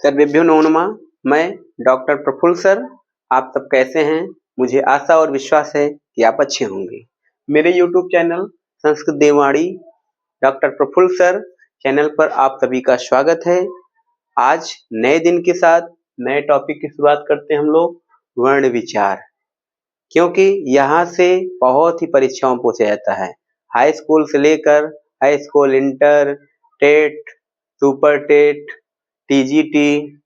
सर्वेभ्यो नमो नमः। मैं doctor Praful sir. आप सब कैसे हैं? मुझे आशा और विश्वास है कि आप अच्छे होंगे। मेरे YouTube चैनल संस्कृत देववाणी डॉक्टर प्रफुल्ल सर चैनल पर आप सभी का स्वागत है। आज नए दिन के साथ नए टॉपिक की शुरुआत करते हैं हम लोग वर्ण विचार, क्योंकि यहाँ से बहुत ही परीक्षाओं में पूछा जाता है। हाई स्कूल से लेकर high school, inter, TET, super TET, TGT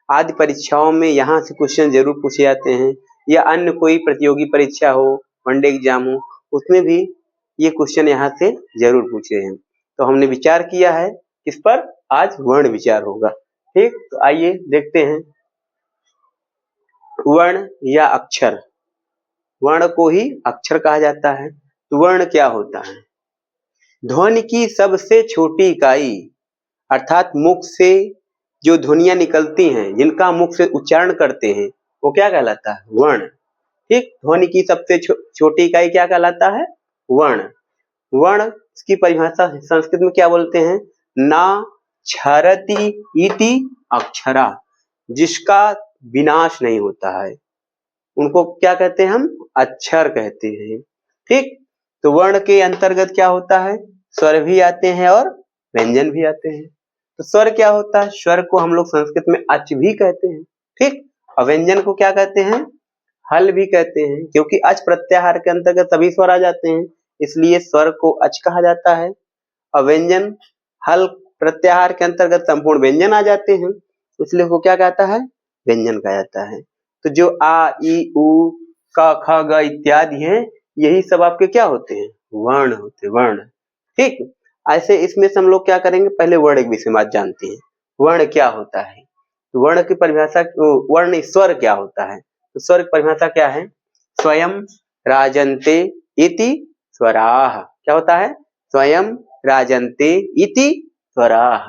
आदि परीक्षाओं में यहाँ से क्वेश्चन जरूर पूछे जाते हैं, या अन्य कोई प्रतियोगी परीक्षा हो, वनडे एग्जाम हो, उसमें भी ये क्वेश्चन यहाँ से जरूर पूछे हैं। तो हमने विचार किया है किस पर? आज वर्ण विचार होगा। ठीक, तो आइए देखते हैं। वर्ण या अक्षर, वर्ण को ही अक्षर कहा जाता है। तो वर्ण क्या होता है? ध्वनि की सबसे छोटी इकाई, अर्थात मुख से जो ध्वनियां निकलती हैं, जिनका मुख से उच्चारण करते हैं, वो क्या कहलाता है? वर्ण। ठीक, ध्वनि की सबसे छोटी इकाई क्या कहलाता है? वर्ण। वर्ण की परिभाषा संस्कृत में क्या बोलते हैं? ना क्षरति इति अक्षरा, जिसका विनाश नहीं होता है, उनको क्या कहते हैं? हम अक्षर कहते हैं। ठीक, तो वर्ण के अंतर्गत क्या होता है? स्वर भी आते हैं और व्यंजन भी आते हैं। तो स्वर क्या होता है? स्वर को हम लोग संस्कृत में अच भी कहते हैं। ठीक, और व्यंजन को क्या कहते हैं? हल भी कहते हैं, क्योंकि अच प्रत्याहार के अंतर्गत सभी स्वर आ जाते हैं, इसलिए स्वर को अच कहा जाता है। और व्यंजन हल प्रत्याहार के अंतर्गत संपूर्ण व्यंजन आ जाते हैं, इसलिए वो क्या कहता है? व्यंजन कहा जाता है। तो जो आ, ई, उ, क, ख, ग इत्यादि हैं, यही सब आपके क्या होते हैं? वर्ण होते हैं, वर्ण। ठीक, ऐसे इसमें से हम लोग क्या करेंगे? पहले वर्ण एक विषय में जानते हैं। वर्ण क्या होता है? तो वर्ण की परिभाषा, वर्ण स्वर क्या होता है? तो स्वर की परिभाषा क्या है? स्वयं राजन्ते इति स्वराः। क्या होता है? स्वयं राजन्ते इति स्वराः।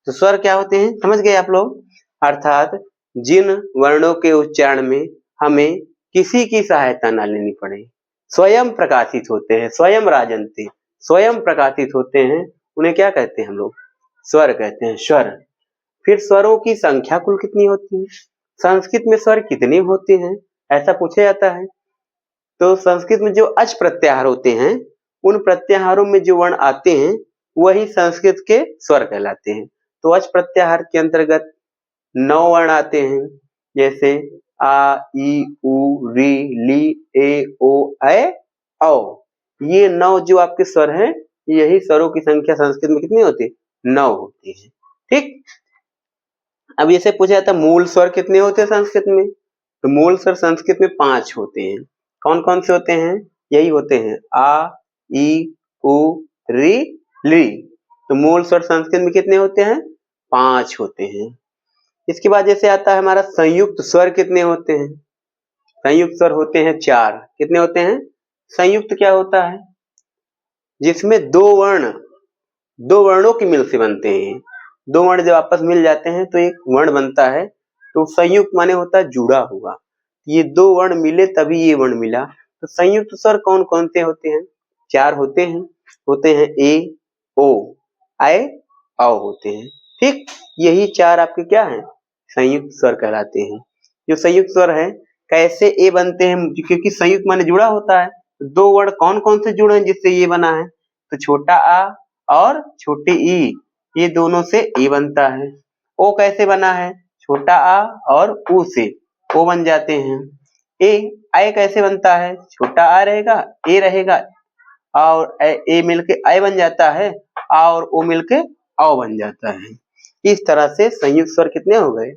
तो स्वर क्या होते हैं? समझ गए आप लोग? अर्थात जिन वर्णों के उच्चारण में हमें किसी की सहायता ना लेनी पड़े, स्वयं प्रकाशित होते हैं। स्वयं राजन्ते, स्वयं प्रकाशित होते हैं, उन्हें क्या कहते हैं हम लोग? स्वर कहते हैं, स्वर। फिर स्वरों की संख्या कुल कितनी होती है? संस्कृत में स्वर कितने होते हैं, ऐसा पूछा जाता है। तो संस्कृत में जो अच प्रत्याहार होते हैं, उन प्रत्याहारों में जो वर्ण आते हैं, वही संस्कृत के स्वर कहलाते हैं। तो अच प्रत्याहार के अंतर्गत 9 वर्ण आते हैं, जैसे आ, ई, उ, री, ली, ए, ओ, ऐ, औ। ये 9 जो आपके स्वर हैं, यही स्वरों की संख्या संस्कृत में कितनी होती है? 9 होती है। ठीक, अब इसे पूछा जाता है मूल स्वर कितने होते हैं संस्कृत में? तो मूल स्वर संस्कृत में 5 होते हैं। कौन कौन से होते हैं? यही होते हैं आ, ई, उ, री, ली। तो मूल स्वर संस्कृत में कितने होते हैं? 5 होते हैं। इसके बाद जैसे आता है हमारा संयुक्त स्वर, कितने होते हैं? संयुक्त स्वर होते हैं 4। कितने होते हैं? संयुक्त क्या होता है? जिसमें दो वर्णों की मिल से बनते हैं। 2 वर्ण जब आपस मिल जाते हैं तो एक वर्ण बनता है, तो संयुक्त माने होता है जुड़ा हुआ। ये 2 वर्ण मिले तभी ये वर्ण मिला। तो संयुक्त स्वर कौन कौन से होते हैं? 4 होते हैं ए, ओ, ऐ, औ होते हैं। ठीक, यही 4 आपके क्या हैं? संयुक्त स्वर कहलाते हैं। जो संयुक्त स्वर है, कैसे ए बनते हैं? क्योंकि संयुक्त माने जुड़ा होता है। 2 वर्ण कौन कौन से जुड़े हैं जिससे ये बना है? तो छोटा आ और छोटे ई, ये दोनों से ए बनता है। ओ कैसे बना है? छोटा आ और उ से ओ बन जाते हैं। ऐ कैसे बनता है? छोटा आ रहेगा, ए रहेगा, और ए मिलके ऐ बन जाता है, आ और ओ मिलके औ बन जाता है। इस तरह से संयुक्त स्वर कितने हो गए?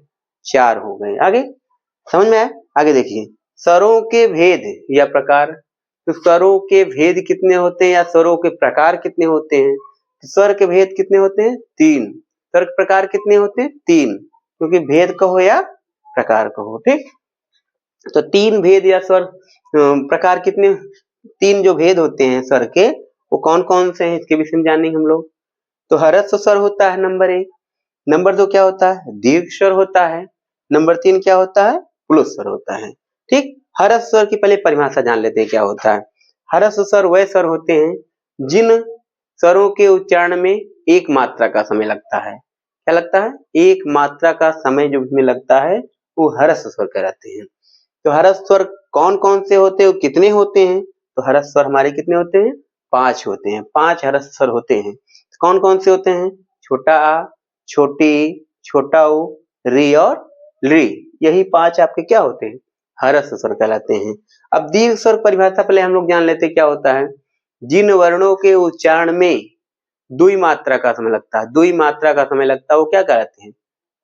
4 हो गए। आगे समझ में आया? आगे देखिए, स्वरों के भेद या प्रकार। तो स्वरों के भेद कितने होते हैं, या स्वरों के प्रकार कितने होते हैं? स्वर के भेद कितने होते हैं? 3। स्वर के प्रकार कितने होते हैं? 3, क्योंकि भेद कहो या प्रकार कहो। ठीक, तो 3 भेद या स्वर प्रकार कितने? 3 जो भेद होते हैं स्वर के, वो कौन कौन से हैं, इसके विषय में जानेंगे हम लोग। तो ह्रस्व स्वर होता है नंबर 1। नंबर 2 क्या होता है? दीर्घ स्वर होता है। नंबर 3 क्या होता है? प्लुत स्वर होता है। ठीक, ह्रस्व स्वर की पहले परिभाषा जान लेते हैं क्या होता है। ह्रस्व स्वर वह स्वर होते हैं जिन स्वरों के उच्चारण में एक मात्रा का समय लगता है। क्या लगता है, एक मात्रा का समय जो इसमें लगता है वो हर्ष स्वर कहलाते हैं। तो हर्ष स्वर कौन कौन से होते हैं, वो कितने होते हैं, तो हर्ष स्वर हमारे कितने होते हैं, 5 होते हैं। 5 हर्ष स्वर होते हैं। कौन कौन से होते हैं, छोटा आ, छोटी, छोटा ऊ, री और ली, यही 5 आपके क्या होते हैं, हर्ष स्वर कहलाते हैं। अब दीर्घ स्वर परिभाषा पहले हम लोग जान लेते क्या होता है। जिन वर्णों के उच्चारण में दुई मात्रा का समय लगता है, दुई मात्रा का समय लगता है, वो क्या कहलाते हैं,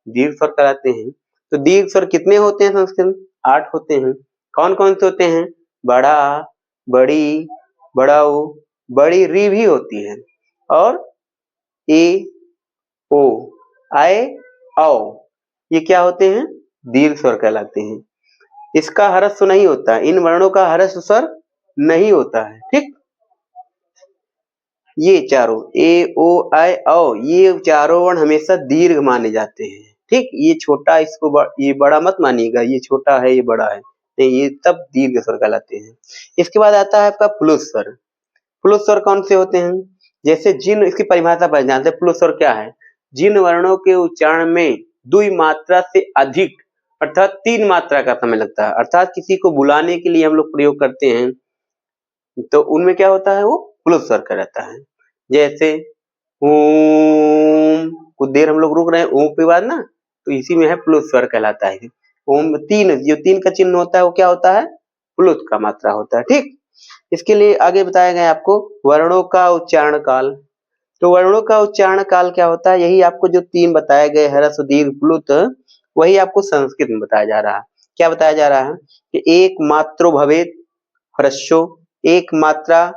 दीर्घ स्वर कहलाते हैं। तो दीर्घ स्वर कितने होते हैं संस्कृत में, 8 होते हैं। कौन कौन से होते हैं, बड़ा, बड़ी, बड़ा ऊ, बड़ी री भी होती है, और ए, ओ, आए, औ, ये क्या होते हैं, दीर्घ स्वर कहलाते हैं। इसका हर्ष नहीं होता है, इन वर्णों का हर्ष स्वर नहीं होता है, ठीक। ये चारों ए, ओ, आए, औ, ये चारों वर्ण हमेशा दीर्घ माने जाते हैं, ठीक। ये छोटा, इसको ये बड़ा मत मानिएगा, ये छोटा है ये बड़ा है, नहीं, ये तब दीर्घ स्वर कहलाते हैं। इसके बाद आता है आपका प्लुत स्वर। प्लुत स्वर कौन से होते हैं, जैसे जिन, इसकी परिभाषा पर जानते हैं। प्लुत स्वर क्या है, जिन वर्णों के उच्चारण में दुई मात्रा से अधिक अर्थात 3 मात्रा का समय लगता है, अर्थात किसी को बुलाने के लिए हम लोग प्रयोग करते हैं, तो उनमें क्या होता है, वो प्लुत स्वर कहलाता है। जैसे ओम, कुछ देर हम लोग रुक रहे हैं ओम के बाद ना, तो इसी में है प्लुत स्वर कहलाता है। ओम 3, जो 3 का चिन्ह होता है वो क्या होता है, प्लुत का मात्रा होता है, ठीक। इसके लिए आगे बताया गया आपको वर्णों का उच्चारण काल। तो वर्णों का उच्चारण काल क्या होता है, यही आपको जो 3 बताए गए हर्ष, दीर्घ, प्लुत, वही आपको संस्कृत में बताया जा रहा है। क्या बताया जा रहा है कि एक मात्रो भवेत ह्रस्वो, एक मात्रा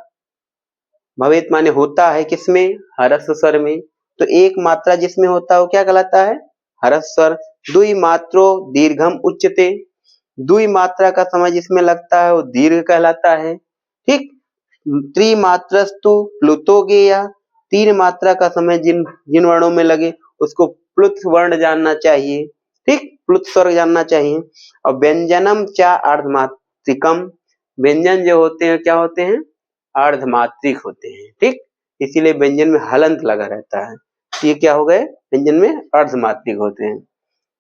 भवेत माने होता है किसमें, हर्ष स्वर में। तो एक मात्रा जिसमें होता है वो क्या कहलाता है, हर्ष स्वर। दुई मात्रो दीर्घम उच्चते, दुई मात्रा का समय जिसमें लगता है वो दीर्घ कहलाता है, ठीक। त्रिमात्रस्तु प्लुतो गेया, 3 मात्रा का समय जिन जिन वर्णों में लगे उसको प्लुत वर्ण जानना चाहिए, ठीक, प्लुत स्वर जानना चाहिए। और व्यंजनम चा अर्धमात्रिकम, व्यंजन जो होते हैं क्या होते हैं, अर्धमात्रिक होते हैं, ठीक। इसीलिए व्यंजन में हलंत लगा रहता है, ये क्या हो गए, व्यंजन में अर्धमात्रिक होते हैं।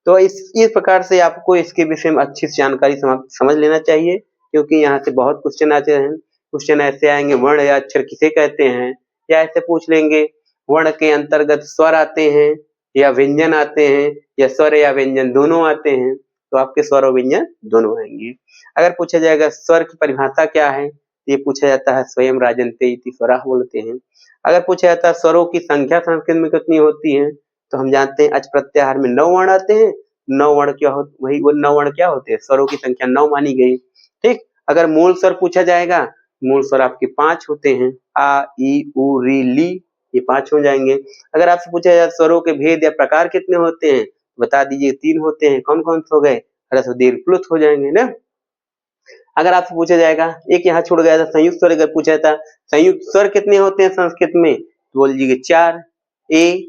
तो इस प्रकार से आपको इसके विषय में अच्छी जानकारी समझ लेना चाहिए, क्योंकि यहाँ से बहुत क्वेश्चन आते हैं। क्वेश्चन ऐसे आएंगे, वर्ण या अक्षर किसे कहते हैं, या ऐसे पूछ लेंगे वर्ण के अंतर्गत स्वर आते हैं या व्यंजन आते हैं, या स्वर या व्यंजन दोनों आते हैं, तो आपके स्वर और व्यंजन दोनों आएंगे। अगर पूछा जाएगा स्वर की परिभाषा क्या है, ये पूछा जाता है स्वयं राजन्ते इति स्वराः बोलते हैं। अगर पूछा जाता है स्वरों की संख्या संस्कृत में कितनी होती है, तो हम जानते हैं अच प्रत्याहार में 9 वर्ण आते हैं। 9 वर्ण क्या होते, वही वो 9 वर्ण क्या होते हैं, स्वरों की संख्या 9 मानी गई, ठीक। अगर मूल स्वर पूछा जाएगा, मूल स्वर आपके 5 होते हैं, आ, ई, उ, री, ली, ये 5 हो जाएंगे। अगर आपसे पूछा जाए स्वरों के भेद या प्रकार कितने होते हैं, बता दीजिए 3 होते हैं। कौन कौन से हो गए, ह्रस्व दीर्घ प्लुत हो जाएंगे ना। अगर आपसे पूछा जाएगा, एक यहाँ छूट गया था, संयुक्त स्वर अगर पूछा था, संयुक्त स्वर कितने होते हैं संस्कृत में, तो बोल दीजिए 4, ए,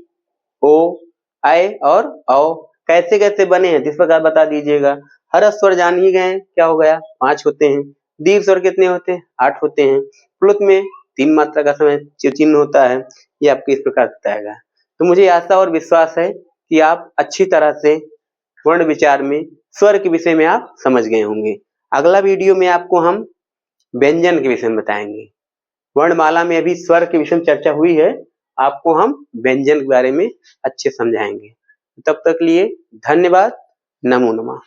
ओ, आए और औ। कैसे कैसे बने हैं इस प्रकार बता दीजिएगा। हर्ष स्वर जान ही गए, क्या हो गया, 5 होते हैं। दीर्घ स्वर कितने होते हैं, 8 होते हैं। प्लुत में 3 मात्रा का समय चिन्ह होता है, ये आपको इस प्रकार बताएगा। तो मुझे आशा और विश्वास है कि आप अच्छी तरह से वर्ण विचार में स्वर के विषय में आप समझ गए होंगे। अगला वीडियो में आपको हम व्यंजन के विषय में बताएंगे। वर्णमाला में अभी स्वर के विषय में चर्चा हुई है, आपको हम व्यंजन के बारे में अच्छे समझाएंगे। तब तक लिए धन्यवाद, नमो नमः।